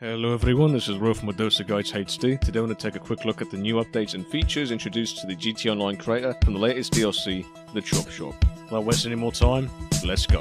Hello everyone, this is Ro from Dosa Guides HD. Today I want to take a quick look at the new updates and features introduced to the GTAOnline creator from the latest DLC, the Chop Shop. Without wasting any more time, let's go.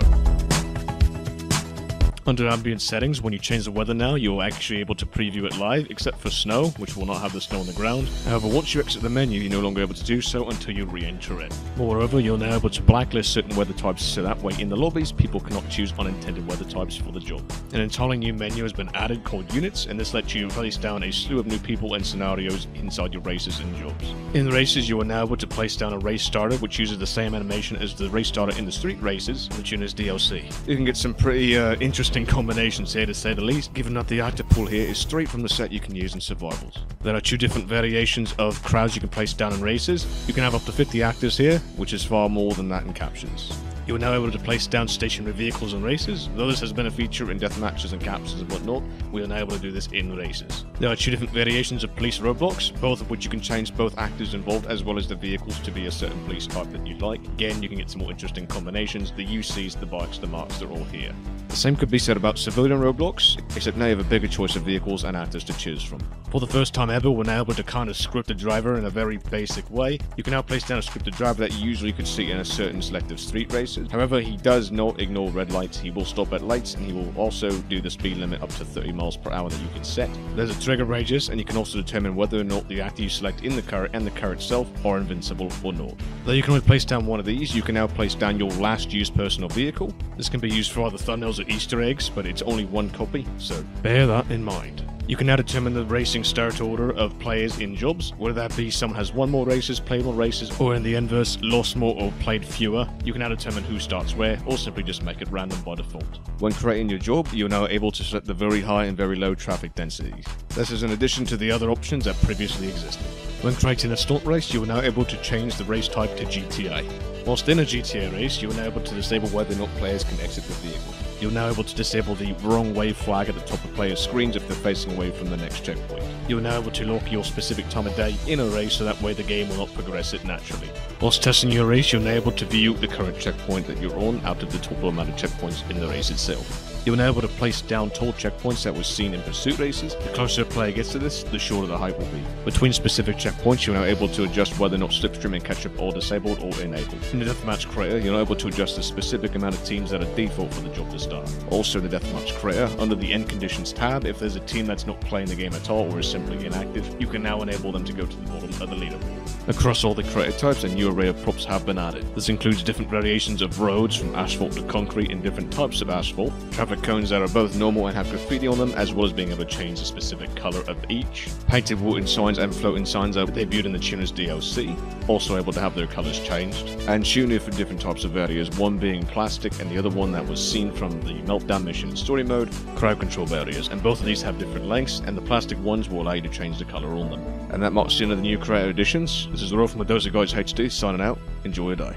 Under ambient settings, when you change the weather now, you're actually able to preview it live, except for snow, which will not have the snow on the ground. However, once you exit the menu, you're no longer able to do so until you re-enter it. Moreover, you're now able to blacklist certain weather types, so that way in the lobbies, people cannot choose unintended weather types for the job. An entirely new menu has been added called Units, and this lets you place down a slew of new people and scenarios inside your races and jobs. In the races, you are now able to place down a race starter, which uses the same animation as the race starter in the street races, which in this DLC. You can get some pretty interesting combinations here, to say the least, given that the actor pool here is straight from the set you can use in survivals. There are two different variations of crowds you can place down in races. You can have up to 50 actors here, which is far more than that in captions. You are now able to place down stationary vehicles in races. Though this has been a feature in deathmatches and captions and whatnot, we are now able to do this in races. There are two different variations of police roadblocks, both of which you can change both actors involved as well as the vehicles to be a certain police type that you'd like. Again, you can get some more interesting combinations. The UCs, the bikes, the marks, they're all here. The same could be said about civilian roadblocks, except now you have a bigger choice of vehicles and actors to choose from. For the first time ever, we're now able to kind of script a driver in a very basic way. You can now place down a scripted driver that you usually could see in a certain selective street races. However, he does not ignore red lights. He will stop at lights, and he will also do the speed limit up to 30 miles per hour that you can set. There's a trigger radius, and you can also determine whether or not the actor you select in the car and the car itself are invincible or not. Though you can only place down one of these, you can now place down your last used personal vehicle. This can be used for either thumbnails or Easter eggs, but it's only one copy, so bear that in mind. You can now determine the racing start order of players in jobs, whether that be someone has won more races, played more races, or in the inverse, lost more or played fewer. You can now determine who starts where, or simply just make it random by default. When creating your job, you're now able to set the very high and very low traffic densities. This is in addition to the other options that previously existed. When creating a stunt race, you are now able to change the race type to GTA. Whilst in a GTA race, you are now able to disable whether or not players can exit the vehicle. You're now able to disable the wrong way flag at the top of players' screens if they're facing away from the next checkpoint. You're now able to lock your specific time of day in a race, so that way the game will not progress it naturally. Whilst testing your race, you're now able to view the current checkpoint that you're on out of the total amount of checkpoints in the race itself. You're now able to place down tall checkpoints that was seen in pursuit races. The closer a player gets to this, the shorter the height will be. Between specific checkpoints, you're now able to adjust whether or not slipstream and catch-up are disabled or enabled. In the deathmatch creator, you're now able to adjust the specific amount of teams that are default for the job to start. Also, the deathmatch creator, under the end conditions tab, if there's a team that's not playing the game at all or is simply inactive, you can now enable them to go to the bottom of the leaderboard. Across all the creator types, a new array of props have been added. This includes different variations of roads, from asphalt to concrete, and different types of asphalt, traffic cones that are both normal and have graffiti on them, as well as being able to change the specific color of each. Painted wooden signs and floating signs are debuted in the Tuner's DLC, also able to have their colors changed. And tuner for different types of areas, one being plastic and the other one that was seen from the Meltdown mission in story mode, crowd control barriers, and both of these have different lengths, and the plastic ones will allow you to change the color on them. And that marks the end of the new creator additions. This is Ro from Dosa Guides HD signing out. Enjoy your day.